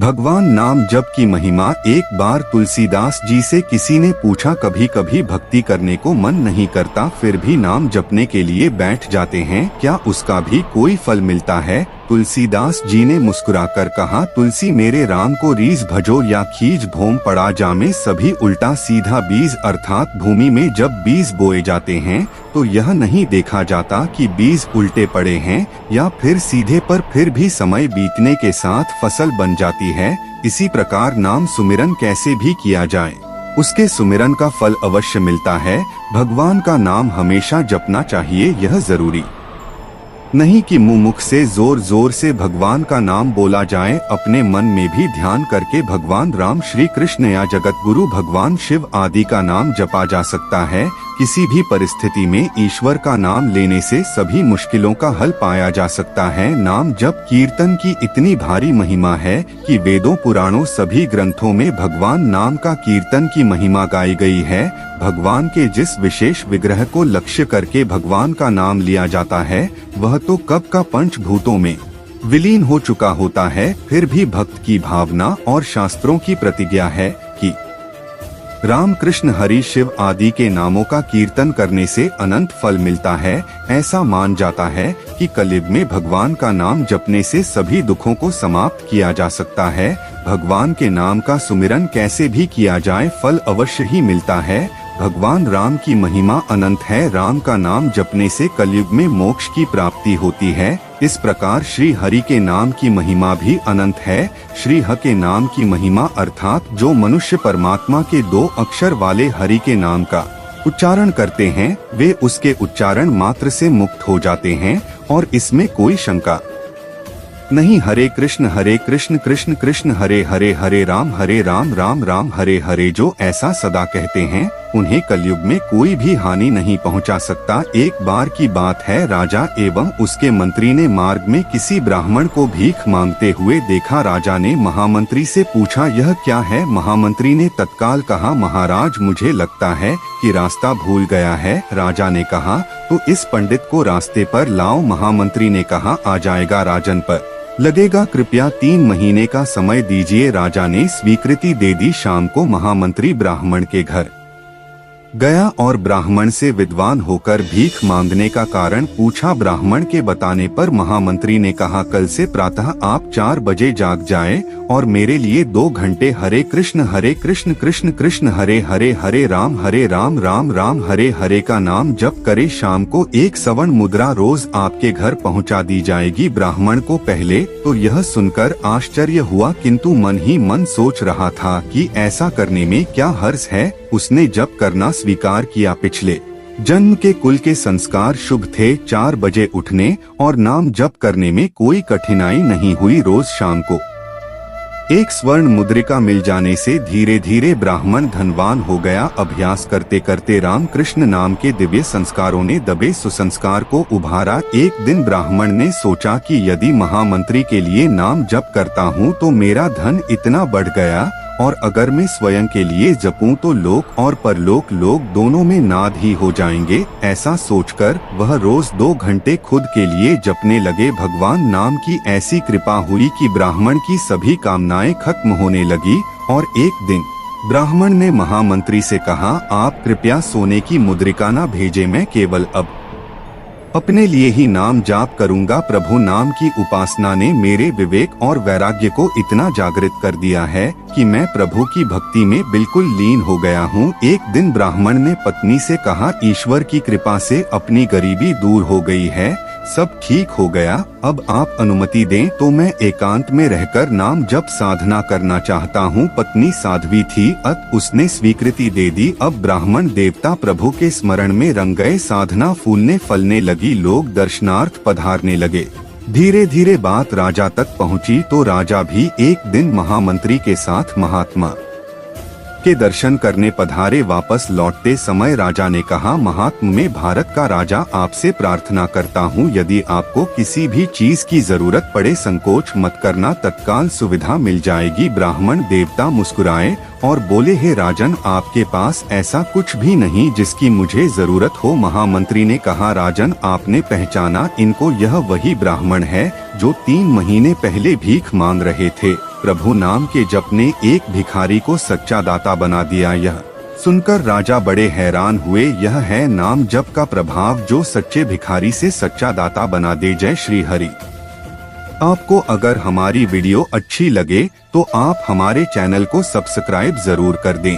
भगवान नाम जप की महिमा। एक बार तुलसीदास जी से किसी ने पूछा, कभी कभी भक्ति करने को मन नहीं करता, फिर भी नाम जपने के लिए बैठ जाते हैं, क्या उसका भी कोई फल मिलता है? तुलसीदास जी ने मुस्कुराकर कहा, तुलसी मेरे राम को रीझ भजो या खींच भोम पड़ा जामे, सभी उल्टा सीधा बीज, अर्थात भूमि में जब बीज बोए जाते हैं तो यह नहीं देखा जाता कि बीज उल्टे पड़े हैं या फिर सीधे, पर फिर भी समय बीतने के साथ फसल बन जाती है। इसी प्रकार नाम सुमिरन कैसे भी किया जाए, उसके सुमिरन का फल अवश्य मिलता है। भगवान का नाम हमेशा जपना चाहिए, यह जरूरी नहीं कि मुख से जोर जोर से भगवान का नाम बोला जाए, अपने मन में भी ध्यान करके भगवान राम, श्री कृष्ण या जगत गुरु भगवान शिव आदि का नाम जपा जा सकता है। किसी भी परिस्थिति में ईश्वर का नाम लेने से सभी मुश्किलों का हल पाया जा सकता है। नाम जप कीर्तन की इतनी भारी महिमा है कि वेदों पुराणों सभी ग्रंथों में भगवान नाम का कीर्तन की महिमा गाई गई है। भगवान के जिस विशेष विग्रह को लक्ष्य करके भगवान का नाम लिया जाता है वह तो कब का पंचभूतों में विलीन हो चुका होता है, फिर भी भक्त की भावना और शास्त्रों की प्रतिज्ञा है कि राम कृष्ण हरि शिव आदि के नामों का कीर्तन करने से अनंत फल मिलता है। ऐसा मान जाता है कि कलयुग में भगवान का नाम जपने से सभी दुखों को समाप्त किया जा सकता है। भगवान के नाम का सुमिरन कैसे भी किया जाए, फल अवश्य ही मिलता है। भगवान राम की महिमा अनंत है। राम का नाम जपने से कलयुग में मोक्ष की प्राप्ति होती है। इस प्रकार श्री हरि के नाम की महिमा भी अनंत है। श्री ह के नाम की महिमा अर्थात जो मनुष्य परमात्मा के 2 अक्षर वाले हरि के नाम का उच्चारण करते हैं वे उसके उच्चारण मात्र से मुक्त हो जाते हैं और इसमें कोई शंका नहीं। हरे कृष्ण कृष्ण कृष्ण हरे हरे, हरे राम राम राम हरे हरे। जो ऐसा सदा कहते हैं उन्हें कलयुग में कोई भी हानि नहीं पहुंचा सकता। एक बार की बात है, राजा एवं उसके मंत्री ने मार्ग में किसी ब्राह्मण को भीख मांगते हुए देखा। राजा ने महामंत्री से पूछा, यह क्या है? महामंत्री ने तत्काल कहा, महाराज मुझे लगता है कि रास्ता भूल गया है। राजा ने कहा, तो इस पंडित को रास्ते पर लाओ। महामंत्री ने कहा, आ जाएगा, राजन पर लगेगा, कृपया 3 महीने का समय दीजिए। राजा ने स्वीकृति दे दी। शाम को महामंत्री ब्राह्मण के घर गया और ब्राह्मण से विद्वान होकर भीख मांगने का कारण पूछा। ब्राह्मण के बताने पर महामंत्री ने कहा, कल से प्रातः आप 4 बजे जाग जाएं और मेरे लिए 2 घंटे हरे कृष्ण कृष्ण कृष्ण हरे हरे, हरे राम राम राम हरे हरे का नाम जप करे। शाम को 1 स्वर्ण मुद्रा रोज आपके घर पहुंचा दी जाएगी। ब्राह्मण को पहले तो यह सुनकर आश्चर्य हुआ, किंतु मन ही मन सोच रहा था कि ऐसा करने में क्या हर्ज है। उसने जप करना स्वीकार किया। पिछले जन्म के कुल के संस्कार शुभ थे। 4 बजे उठने और नाम जप करने में कोई कठिनाई नहीं हुई। रोज शाम को 1 स्वर्ण मुद्रिका मिल जाने से धीरे धीरे ब्राह्मण धनवान हो गया। अभ्यास करते करते राम कृष्ण नाम के दिव्य संस्कारों ने दबे सुसंस्कार को उभारा। एक दिन ब्राह्मण ने सोचा कि यदि महामंत्री के लिए नाम जप करता हूँ तो मेरा धन इतना बढ़ गया, और अगर मैं स्वयं के लिए जपूं तो लोक और परलोक लोक दोनों में नाद ही हो जाएंगे। ऐसा सोचकर वह रोज 2 घंटे खुद के लिए जपने लगे। भगवान नाम की ऐसी कृपा हुई कि ब्राह्मण की सभी कामनाएं खत्म होने लगी। और एक दिन ब्राह्मण ने महामंत्री से कहा, आप कृपया सोने की मुद्रिका न भेजे, मैं केवल अब अपने लिए ही नाम जाप करूंगा। प्रभु नाम की उपासना ने मेरे विवेक और वैराग्य को इतना जागृत कर दिया है कि मैं प्रभु की भक्ति में बिल्कुल लीन हो गया हूँ। एक दिन ब्राह्मण ने पत्नी से कहा, ईश्वर की कृपा से अपनी गरीबी दूर हो गई है, सब ठीक हो गया। अब आप अनुमति दें तो मैं एकांत में रहकर नाम जप साधना करना चाहता हूँ। पत्नी साध्वी थी, अत उसने स्वीकृति दे दी। अब ब्राह्मण देवता प्रभु के स्मरण में रंग गए। साधना फूलने फलने लगी, लोग दर्शनार्थ पधारने लगे। धीरे धीरे बात राजा तक पहुँची तो राजा भी एक दिन महामंत्री के साथ महात्मा के दर्शन करने पधारे। वापस लौटते समय राजा ने कहा, महात्मा मैं भारत का राजा आपसे प्रार्थना करता हूँ, यदि आपको किसी भी चीज की जरूरत पड़े संकोच मत करना, तत्काल सुविधा मिल जाएगी। ब्राह्मण देवता मुस्कुराए और बोले, हे राजन, आपके पास ऐसा कुछ भी नहीं जिसकी मुझे जरूरत हो। महामंत्री ने कहा, राजन आपने पहचाना इनको, यह वही ब्राह्मण है जो 3 महीने पहले भीख मांग रहे थे। प्रभु नाम के जप ने एक भिखारी को सच्चा दाता बना दिया। यह सुनकर राजा बड़े हैरान हुए। यह है नाम जप का प्रभाव जो सच्चे भिखारी से सच्चा दाता बना दे। जय श्री हरि। आपको अगर हमारी वीडियो अच्छी लगे तो आप हमारे चैनल को सब्सक्राइब जरूर कर दें।